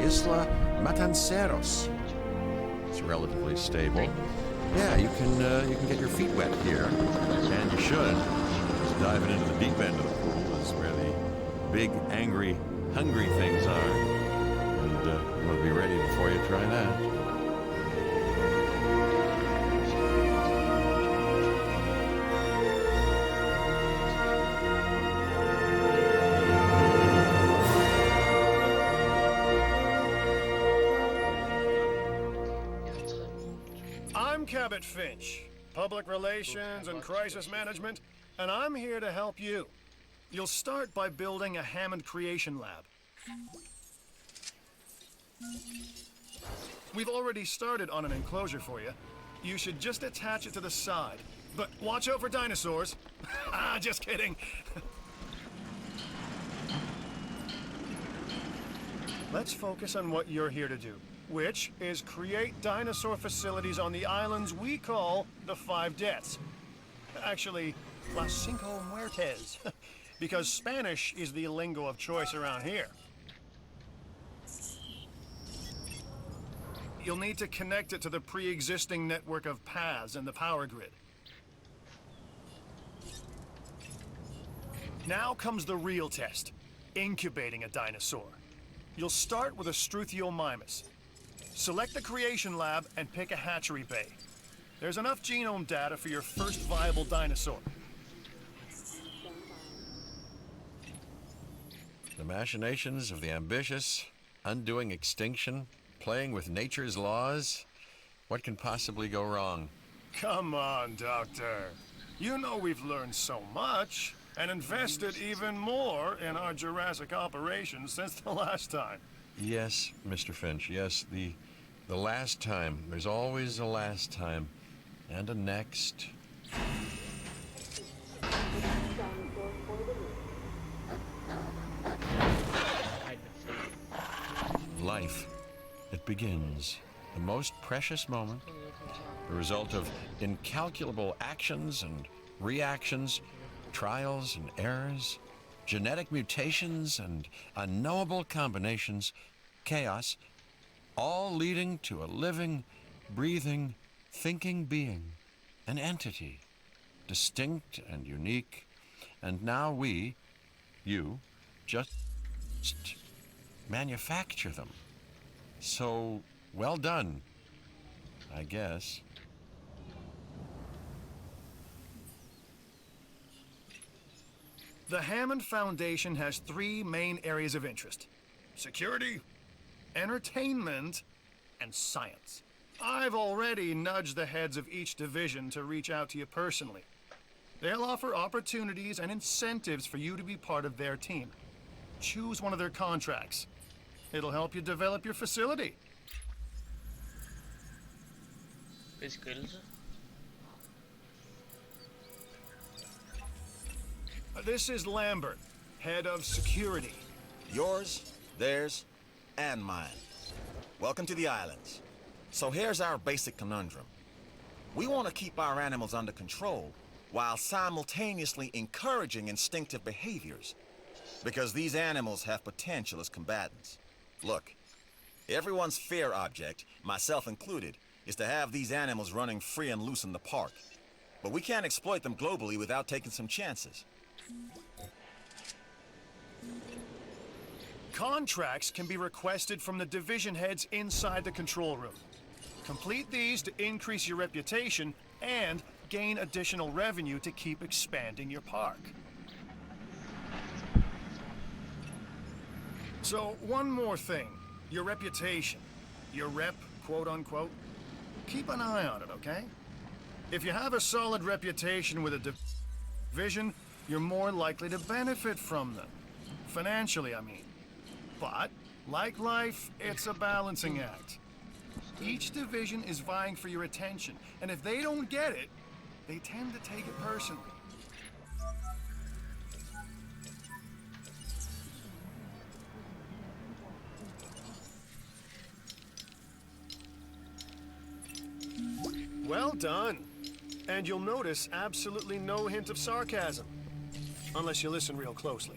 Isla Matanceros. It's relatively stable. Yeah, you can get your feet wet here, and you should. Just diving into the deep end of the pool is where the big, angry, hungry things are, and you want to be ready before you try that. I'm Cabot Finch, Public Relations and Crisis Management, and I'm here to help you. You'll start by building a Hammond Creation Lab. We've already started on an enclosure for you. You should just attach it to the side. But watch out for dinosaurs. Just kidding. Let's focus on what you're here to do, which is create dinosaur facilities on the islands we call the Five Deaths. Actually, Las Cinco Muertes, because Spanish is the lingo of choice around here. You'll need to connect it to the pre-existing network of paths and the power grid. Now comes the real test, incubating a dinosaur. You'll start with a Struthiomimus. Select the creation lab and pick a hatchery bay. There's enough genome data for your first viable dinosaur. The machinations of the ambitious, undoing extinction, playing with nature's laws. What can possibly go wrong? Come on, Doctor. You know we've learned so much and invested even more in our Jurassic operations since the last time. Yes, Mr. Finch, yes, the last time. There's always a last time. And a next. Life. It begins. The most precious moment. The result of incalculable actions and reactions, trials and errors, genetic mutations and unknowable combinations, chaos, all leading to a living, breathing, thinking being, an entity, distinct and unique, and now we, you, just manufacture them. So, well done, I guess. The Hammond Foundation has three main areas of interest: security, entertainment, and science. I've already nudged the heads of each division to reach out to you personally. They'll offer opportunities and incentives for you to be part of their team. Choose one of their contracts. It'll help you develop your facility. Beskyttelse. This is Lambert, head of security. Yours, theirs, and mine. Welcome to the islands. So here's our basic conundrum. We want to keep our animals under control while simultaneously encouraging instinctive behaviors, because these animals have potential as combatants. Look, everyone's fear object, myself included, is to have these animals running free and loose in the park. But we can't exploit them globally without taking some chances. Contracts can be requested from the division heads inside the control room. Complete these to increase your reputation and gain additional revenue to keep expanding your park. So, one more thing. Your reputation. Your rep, quote unquote. Keep an eye on it, okay? If you have a solid reputation with a division, you're more likely to benefit from them. Financially, I mean. But, like life, it's a balancing act. Each division is vying for your attention, and if they don't get it, they tend to take it personally. Well done. And you'll notice absolutely no hint of sarcasm. Unless you listen real closely.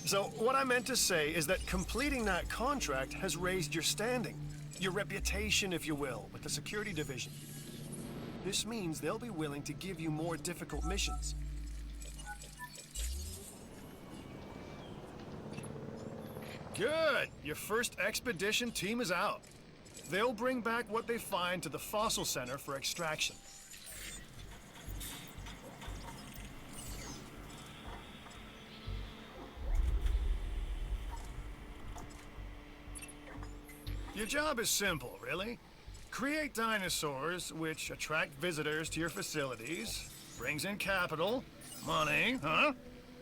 So what I meant to say is that completing that contract has raised your standing, your reputation, if you will, with the security division. This means they'll be willing to give you more difficult missions. Good! Your first expedition team is out. They'll bring back what they find to the fossil center for extraction. Your job is simple, really. Create dinosaurs which attract visitors to your facilities, brings in capital, money, huh?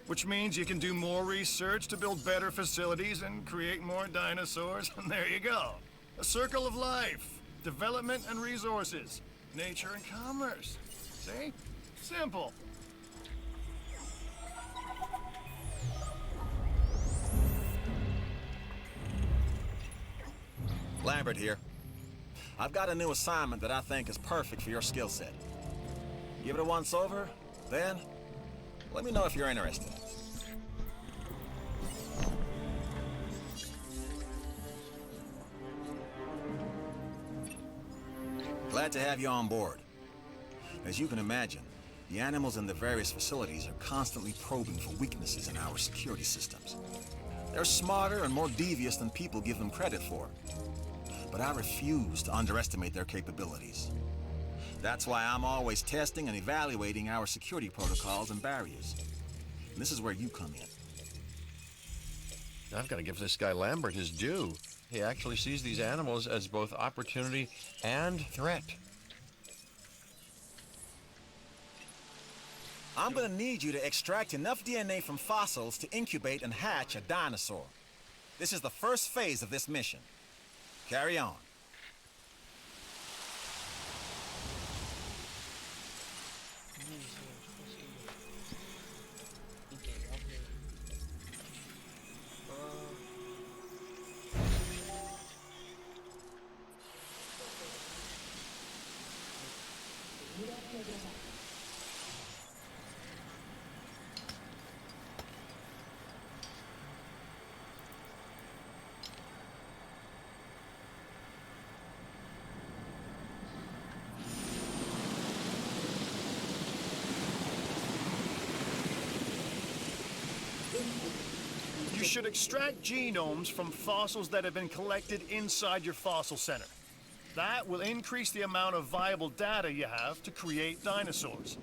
Which means you can do more research to build better facilities and create more dinosaurs, and there you go. A circle of life, development and resources, nature and commerce. See? Simple. Lambert here. I've got a new assignment that I think is perfect for your skill set. Give it a once over, then let me know if you're interested. Glad to have you on board. As you can imagine, the animals in the various facilities are constantly probing for weaknesses in our security systems. They're smarter and more devious than people give them credit for. But I refuse to underestimate their capabilities. That's why I'm always testing and evaluating our security protocols and barriers. And this is where you come in. I've got to give this guy Lambert his due. He actually sees these animals as both opportunity and threat. I'm gonna need you to extract enough DNA from fossils to incubate and hatch a dinosaur. This is the first phase of this mission. Carry on. You should extract genomes from fossils that have been collected inside your fossil center. That will increase the amount of viable data you have to create dinosaurs.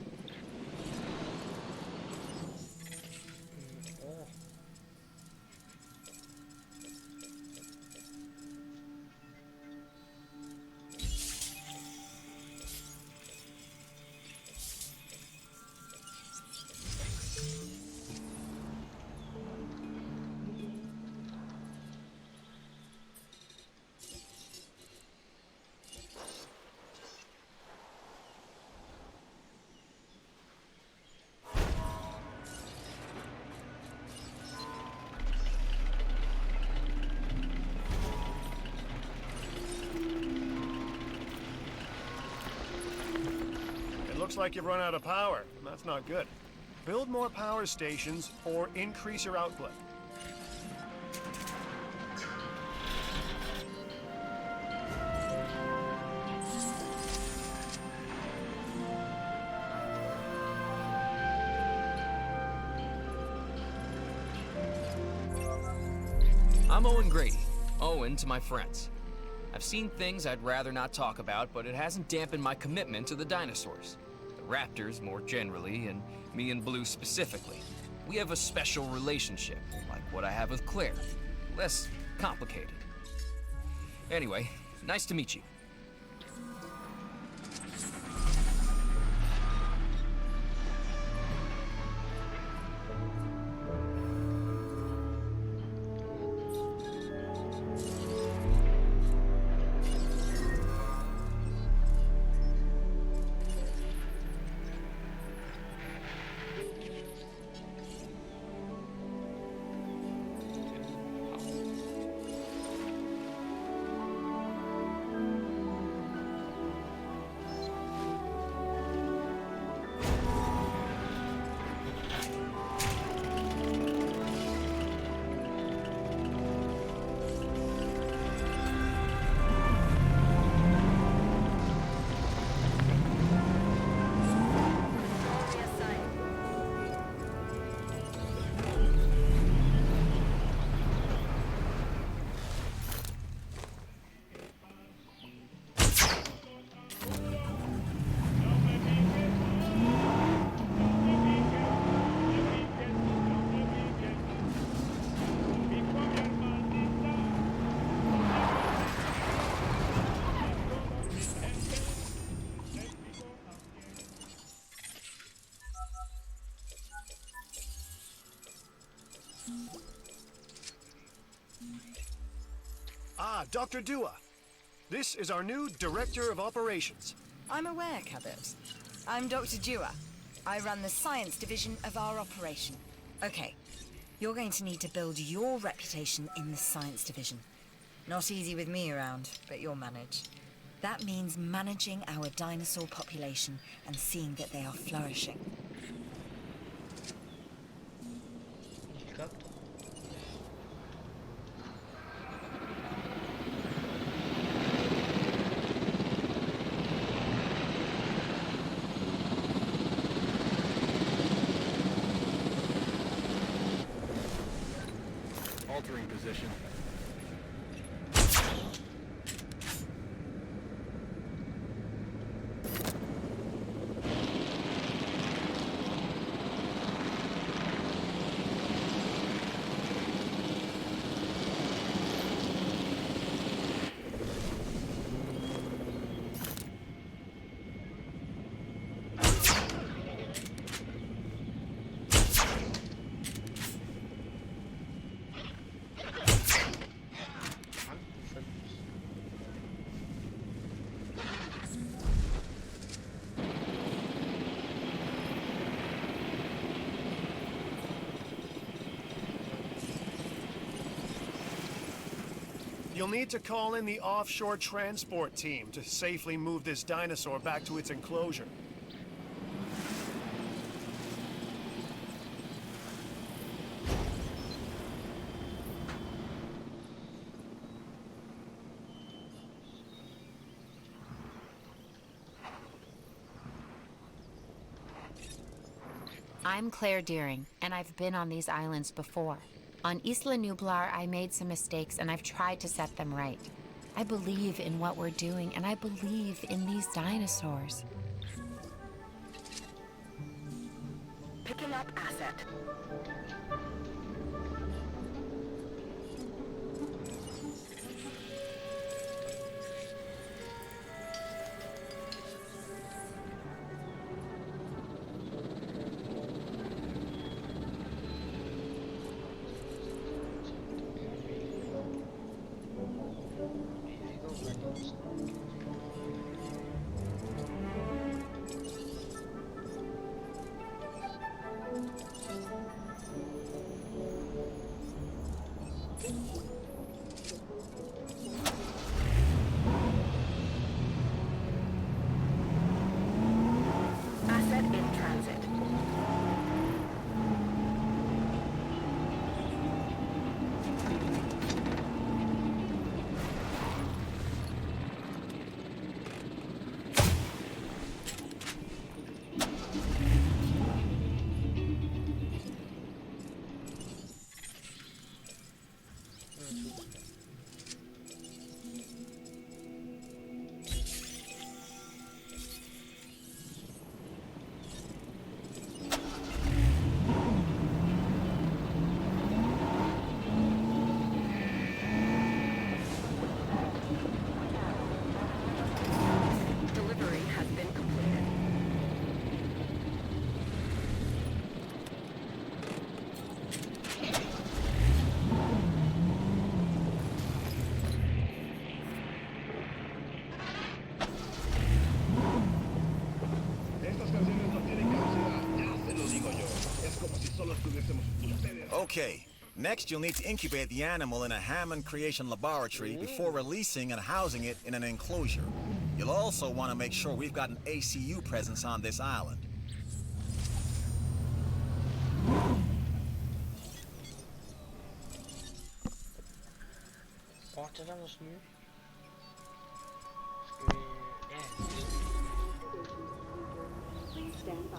Looks like you've run out of power. That's not good. Build more power stations or increase your output. I'm Owen Grady. Owen to my friends. I've seen things I'd rather not talk about, but it hasn't dampened my commitment to the dinosaurs. The raptors more generally, and me and Blue specifically. We have a special relationship, like what I have with Claire. Less complicated. Anyway, nice to meet you. Ah, Dr. Dua. This is our new Director of Operations. I'm aware, Cabot. I'm Dr. Dua. I run the science division of our operation. Okay, you're going to need to build your reputation in the science division. Not easy with me around, but you'll manage. That means managing our dinosaur population and seeing that they are flourishing. Helicóptero. Altering position. You'll need to call in the offshore transport team to safely move this dinosaur back to its enclosure. I'm Claire Deering, and I've been on these islands before. On Isla Nublar, I made some mistakes, and I've tried to set them right. I believe in what we're doing, and I believe in these dinosaurs. Picking up asset. Asset in transit. Delivery has been completed. Estas canciones no tienen capacidad, ya se lo digo yo. Es como si solo estuviésemos ustedes. Okay, next you'll need to incubate the animal in a Hammond Creation Laboratory before releasing and housing it in an enclosure. You'll also want to make sure we've got an ACU presence on this island. Ortadan mı sunuyor? Evet. Please stand by.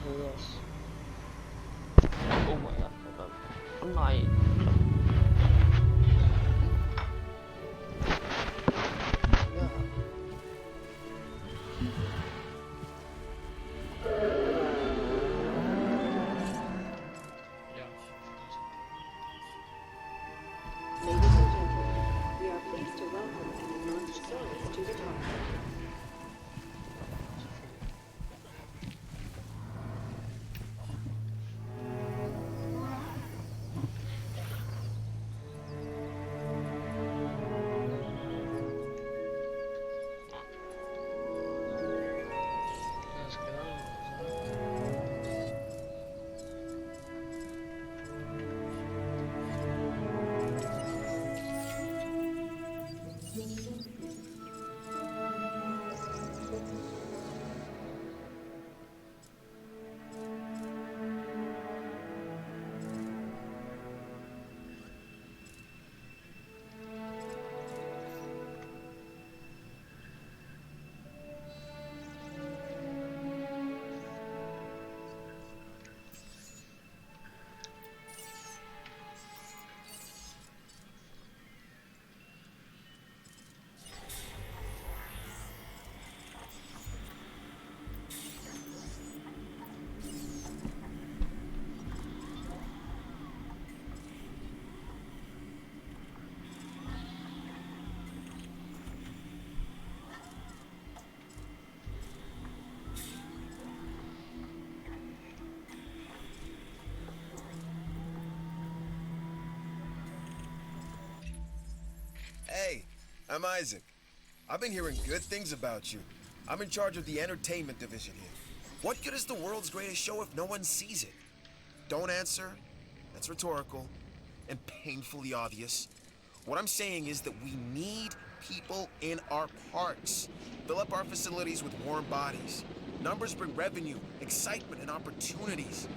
Yes. Oh my god, hold on. I'm lying. Yeah. Ladies and gentlemen, we are pleased to welcome and launch service to the top. Let's go. Hey, I'm Isaac. I've been hearing good things about you. I'm in charge of the entertainment division here. What good is the world's greatest show if no one sees it? Don't answer. That's rhetorical and painfully obvious. What I'm saying is that we need people in our parks. Fill up our facilities with warm bodies. Numbers bring revenue, excitement, and opportunities.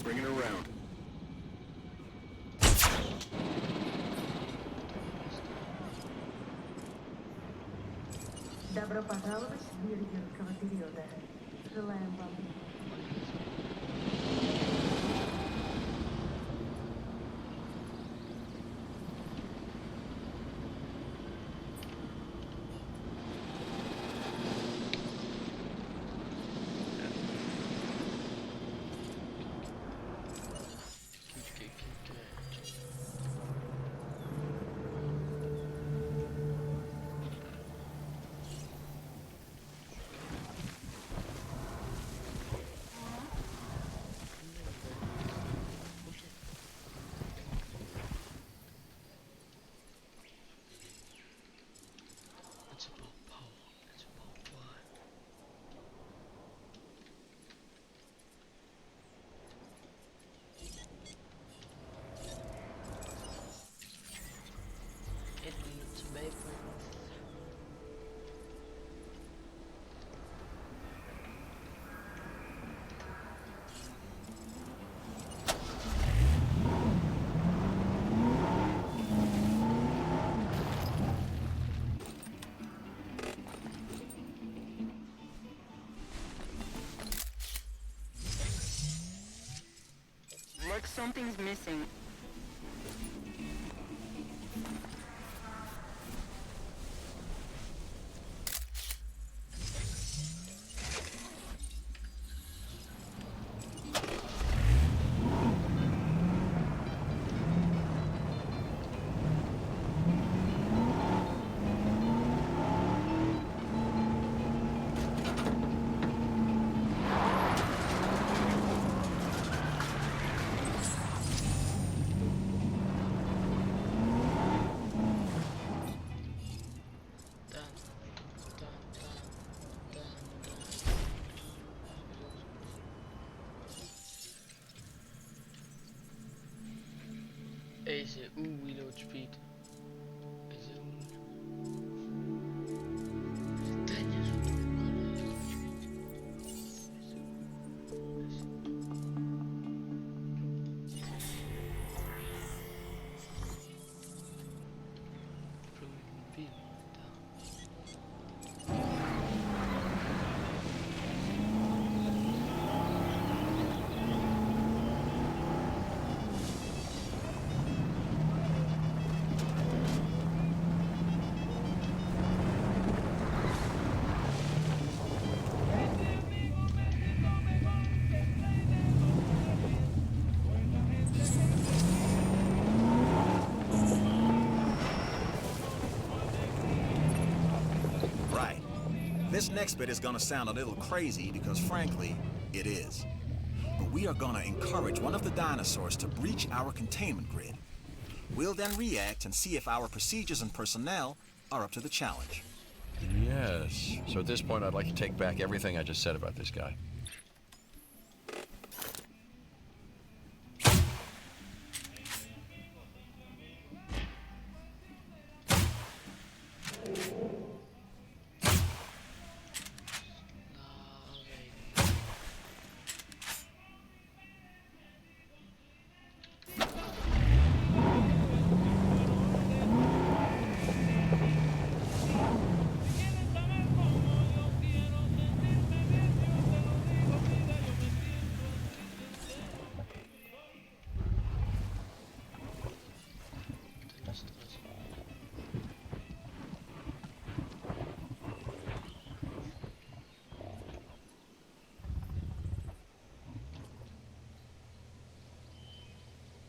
Bring it around. Добро пожаловать в мир юрского периода. Желаем вам It's about power. It's about what? It needs paper. like something's missing. Deze, reload speed. Deze, next bit is gonna sound a little crazy because frankly, it is. But we are gonna encourage one of the dinosaurs to breach our containment grid. We'll then react and see if our procedures and personnel are up to the challenge. Yes. So at this point, I'd like to take back everything I just said about this guy.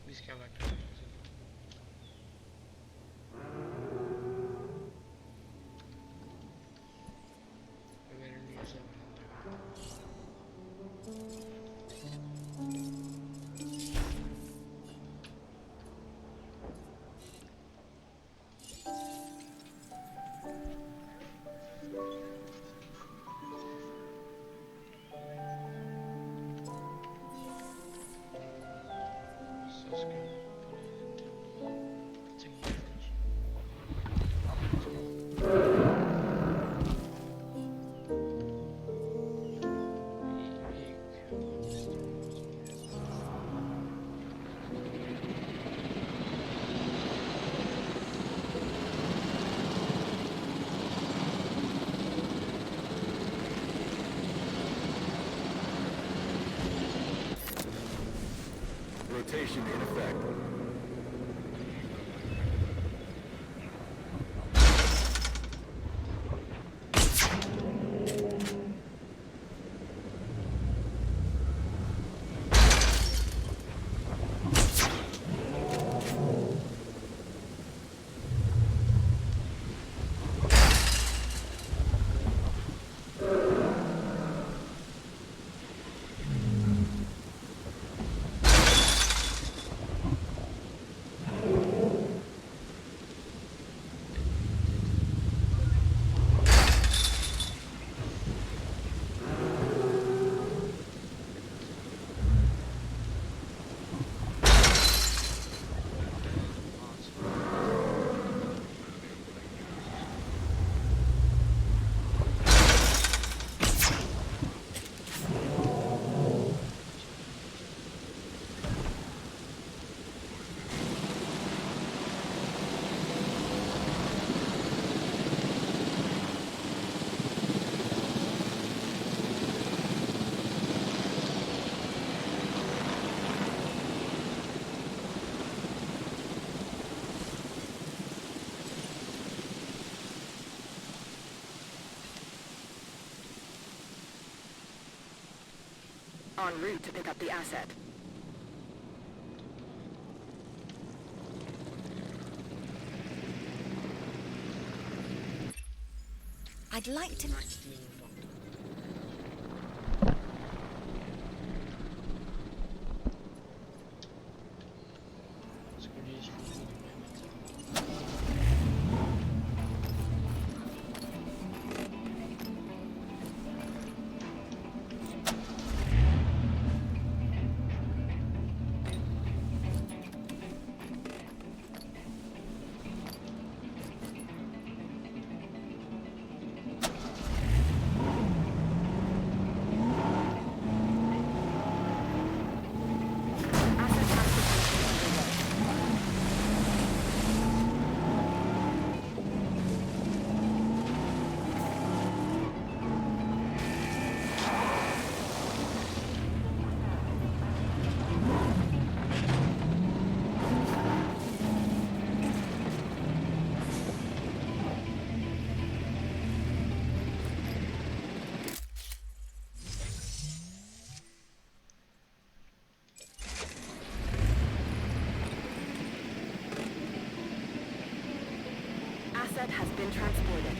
Biz क्या बात Rotation in effect. En route to pick up the asset. I'd like to... Asset has been transported.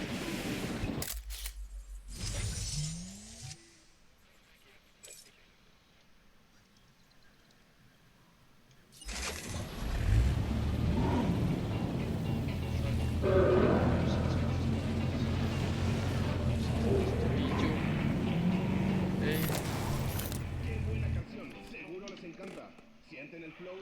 Sienten el flow.